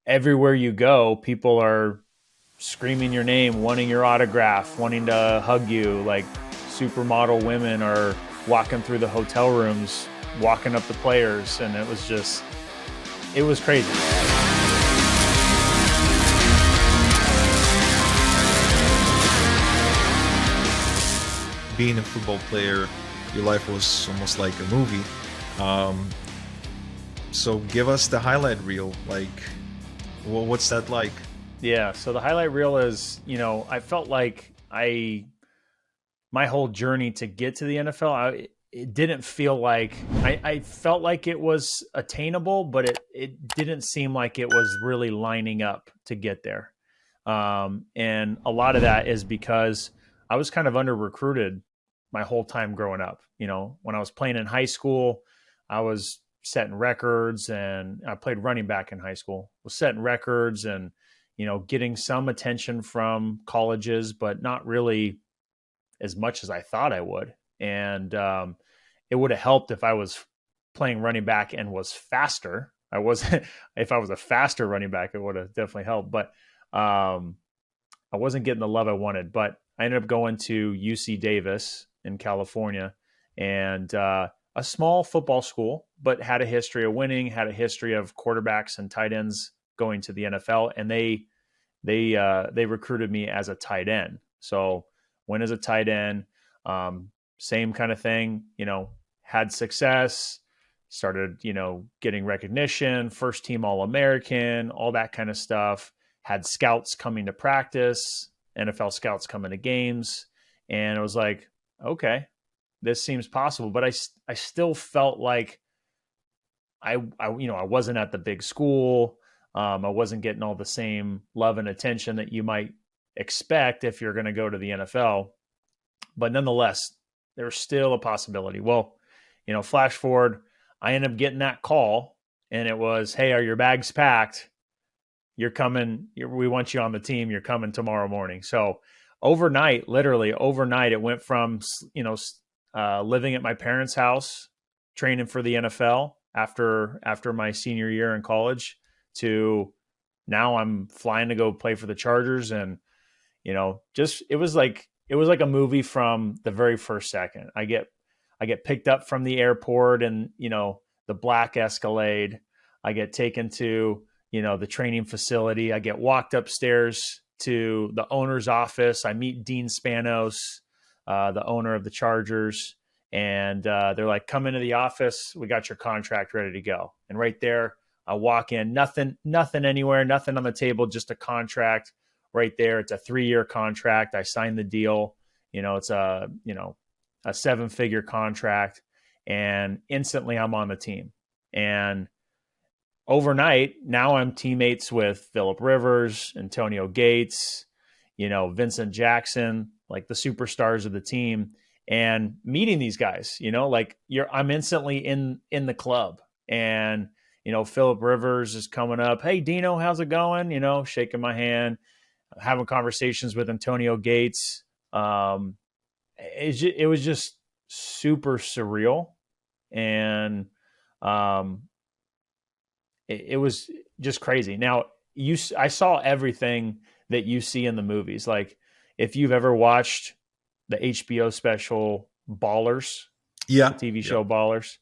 everywhere you go, people are screaming your name, wanting your autograph, wanting to hug you. Like supermodel women are walking through the hotel rooms, walking up the players, and it was crazy. Being a football player, your life was almost like a movie. Um, so give us the highlight reel. Like, what's that like? Yeah. So the highlight reel is, I felt like my whole journey to get to the NFL, it didn't feel like I felt like it was attainable, but it didn't seem like it was really lining up to get there. And a lot of that is because I was kind of under recruited my whole time growing up. When I was playing in high school, I was setting records, and I played running back in high school, was setting records and, getting some attention from colleges, but not really as much as I thought I would. And it would have helped if I was playing running back and was faster. I wasn't. If I was a faster running back, it would have definitely helped. But I wasn't getting the love I wanted. But I ended up going to UC Davis in California, and a small football school, but had a history of winning, had a history of quarterbacks and tight ends going to the NFL, and they recruited me as a tight end. So went as a tight end, same kind of thing, had success, started, getting recognition, first team All-American, all that kind of stuff, had scouts coming to practice, NFL scouts coming to games. And it was like, okay, this seems possible. But I still felt like I wasn't at the big school. I wasn't getting all the same love and attention that you might expect if you're going to go to the NFL. But nonetheless, there's still a possibility. Well, flash forward, I ended up getting that call, and it was, hey, are your bags packed? You're coming. We want you on the team. You're coming tomorrow morning. So overnight, literally overnight, it went from, living at my parents' house, training for the NFL after my senior year in college, to now I'm flying to go play for the Chargers. And just it was like a movie from the very first second. I get picked up from the airport, and the black Escalade. I get taken to the training facility. I get walked upstairs to the owner's office. I meet Dean Spanos, the owner of the Chargers, and they're like, "Come into the office. We got your contract ready to go." And right there, I walk in. Nothing anywhere. Nothing on the table. Just a contract right there. It's a 3-year contract. I signed the deal. It's a 7-figure contract, and instantly I'm on the team. And overnight, now I'm teammates with Phillip Rivers, Antonio Gates, Vincent Jackson, like the superstars of the team, and meeting these guys, I'm instantly in the club. And Phillip Rivers is coming up, "Hey Dino, how's it going?" Shaking my hand, having conversations with Antonio Gates. It was just super surreal, and it was just crazy. Now, I saw everything that you see in the movies. Like, if you've ever watched the HBO special Ballers, the Yeah, TV yeah, show Ballers,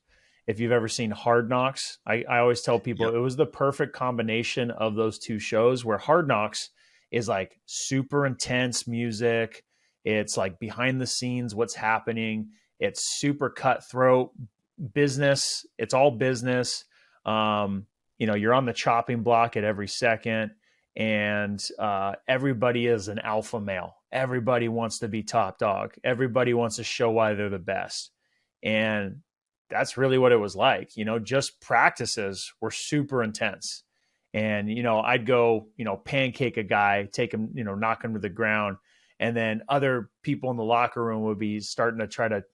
if you've ever seen Hard Knocks, I always tell people yeah. it was the perfect combination of those two shows, where Hard Knocks is like super intense music. It's like behind the scenes, what's happening. It's super cutthroat business. It's all business. You're on the chopping block at every second, and everybody is an alpha male. Everybody wants to be top dog. Everybody wants to show why they're the best. And that's really what it was like. Just practices were super intense. And, I'd go, pancake a guy, take him, knock him to the ground. And then other people in the locker room would be starting to try to,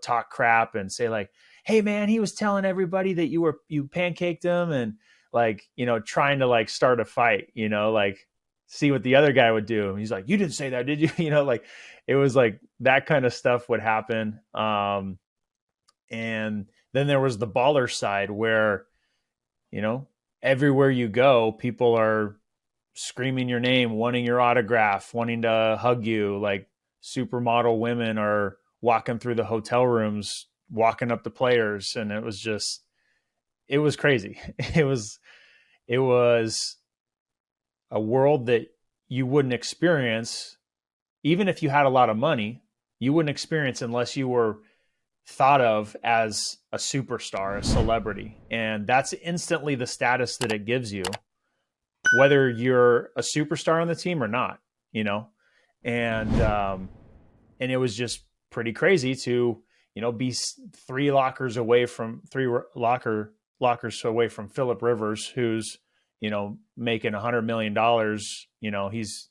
talk crap and say like, "Hey man, he was telling everybody that you pancaked him," and like, trying to like start a fight, like see what the other guy would do. And he's like, "You didn't say that, did you?" Like it was like that kind of stuff would happen. And then there was the baller side where, everywhere you go, people are screaming your name, wanting your autograph, wanting to hug you. Like supermodel women are walking through the hotel rooms, walking up to players. And it was crazy. It was a world that you wouldn't experience, even if you had a lot of money, you wouldn't experience unless you were thought of as a superstar, a celebrity. And that's instantly the status that it gives you, whether you're a superstar on the team or not, you know? And it was just pretty crazy to, be three lockers away from Phillip Rivers, who's, making $100 million. He's,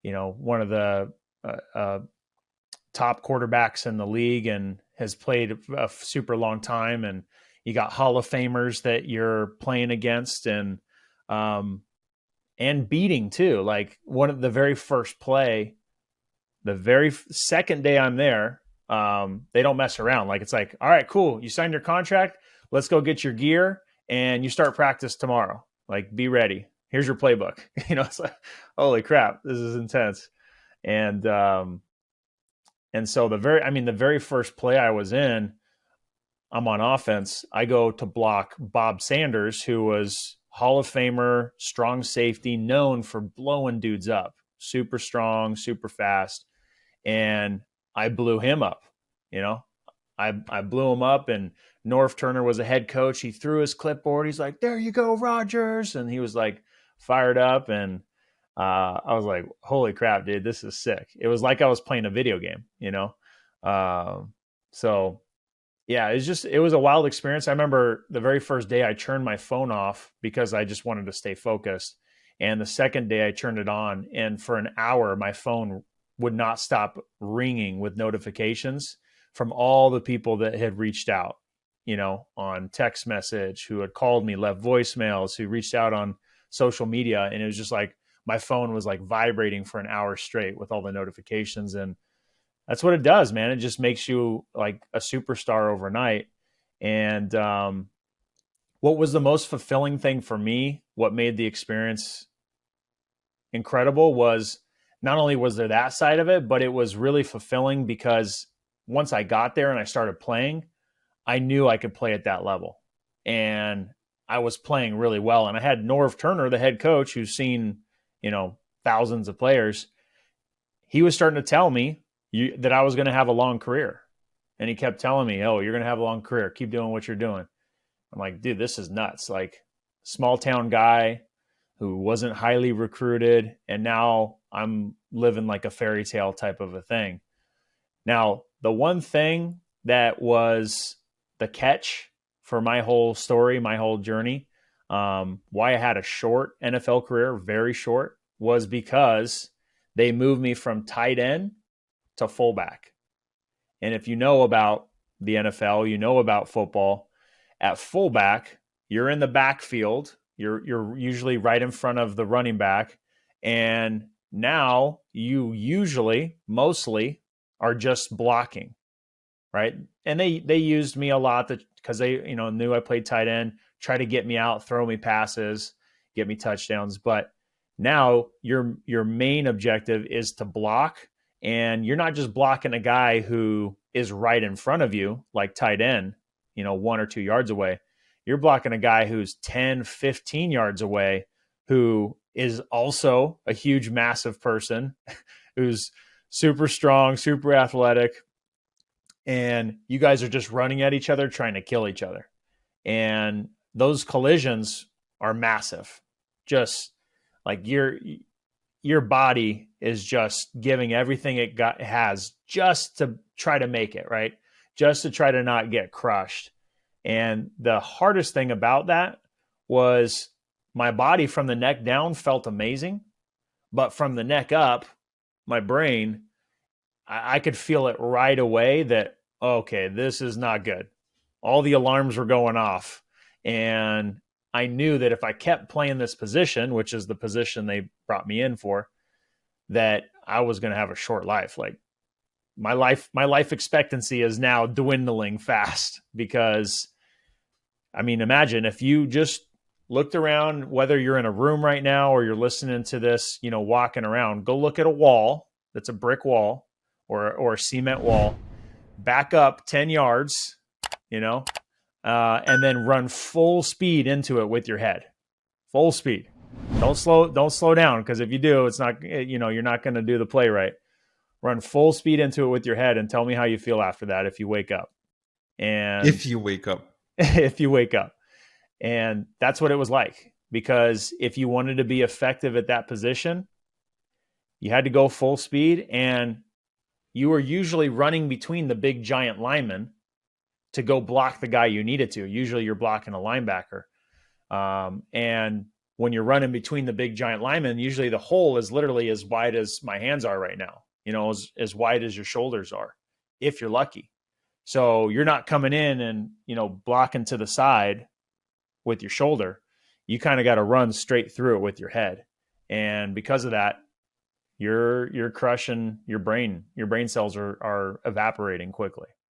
one of the top quarterbacks in the league and has played a super long time. And you got Hall of Famers that you're playing against and beating too. Like one of the very first play, the very second day I'm there, they don't mess around. Like, it's like, all right, cool. You signed your contract. Let's go get your gear and you start practice tomorrow. Like, be ready. Here's your playbook. It's like, holy crap, this is intense. And so the very first play I was in, I'm on offense. I go to block Bob Sanders, who was Hall of Famer, strong safety, known for blowing dudes up, super strong, super fast. And I blew him up, I blew him up, and Norv Turner was a head coach. He threw his clipboard. He's like, there you go, Rodgers. And he was like fired up. And I was like, holy crap, dude, this is sick. It was like I was playing a video game, So yeah, it was a wild experience. I remember the very first day I turned my phone off because I just wanted to stay focused. And the second day I turned it on, and for an hour, my phone would not stop ringing with notifications from all the people that had reached out, on text message, who had called me, left voicemails, who reached out on social media. And it was just like, my phone was like vibrating for an hour straight with all the notifications. And that's what it does, man. It just makes you like a superstar overnight. And what was the most fulfilling thing for me, what made the experience incredible, was not only was there that side of it, but it was really fulfilling because once I got there and I started playing, I knew I could play at that level. And I was playing really well. And I had Norv Turner, the head coach, who's seen, thousands of players. He was starting to tell me that I was going to have a long career. And he kept telling me, oh, you're going to have a long career. Keep doing what you're doing. I'm like, dude, this is nuts. Like, small town guy who wasn't highly recruited. And now I'm living like a fairy tale type of a thing. Now, the one thing that was the catch for my whole story, my whole journey, why I had a short NFL career, very short, was because they moved me from tight end to fullback. And if you know about the NFL, you know about football, at fullback, you're in the backfield. You're usually right in front of the running back. And now you mostly are just blocking, right? And they used me a lot because they, knew I played tight end, try to get me out, throw me passes, get me touchdowns. But now your main objective is to block, and you're not just blocking a guy who is right in front of you, like tight end, 1 or 2 yards away. You're blocking a guy who's 10, 15 yards away, who is also a huge, massive person who's super strong, super athletic. And you guys are just running at each other, trying to kill each other. And those collisions are massive. Just like your body is just giving everything it has just to try to make it, right? Just to try to not get crushed. And the hardest thing about that was my body from the neck down felt amazing, but from the neck up, my brain, I could feel it right away that, okay, this is not good. All the alarms were going off. And I knew that if I kept playing this position, which is the position they brought me in for, that I was going to have a short life. Like my life expectancy is now dwindling fast because, I mean, imagine if you just looked around, whether you're in a room right now or you're listening to this, walking around, go look at a wall that's a brick wall or a cement wall, back up 10 yards, and then run full speed into it with your head. Full speed. Don't slow down, because if you do, it's not, you're not going to do the play right. Run full speed into it with your head and tell me how you feel after that if you wake up. And if you wake up. If you wake up. And that's what it was like, because if you wanted to be effective at that position, you had to go full speed, and you were usually running between the big giant linemen to go block the guy you needed to. Usually you're blocking a linebacker. And when you're running between the big giant linemen, usually the hole is literally as wide as my hands are right now, as wide as your shoulders are, if you're lucky. So you're not coming in and, blocking to the side with your shoulder. You kind of got to run straight through it with your head. And because of that, you're crushing your brain. Your brain cells are evaporating quickly.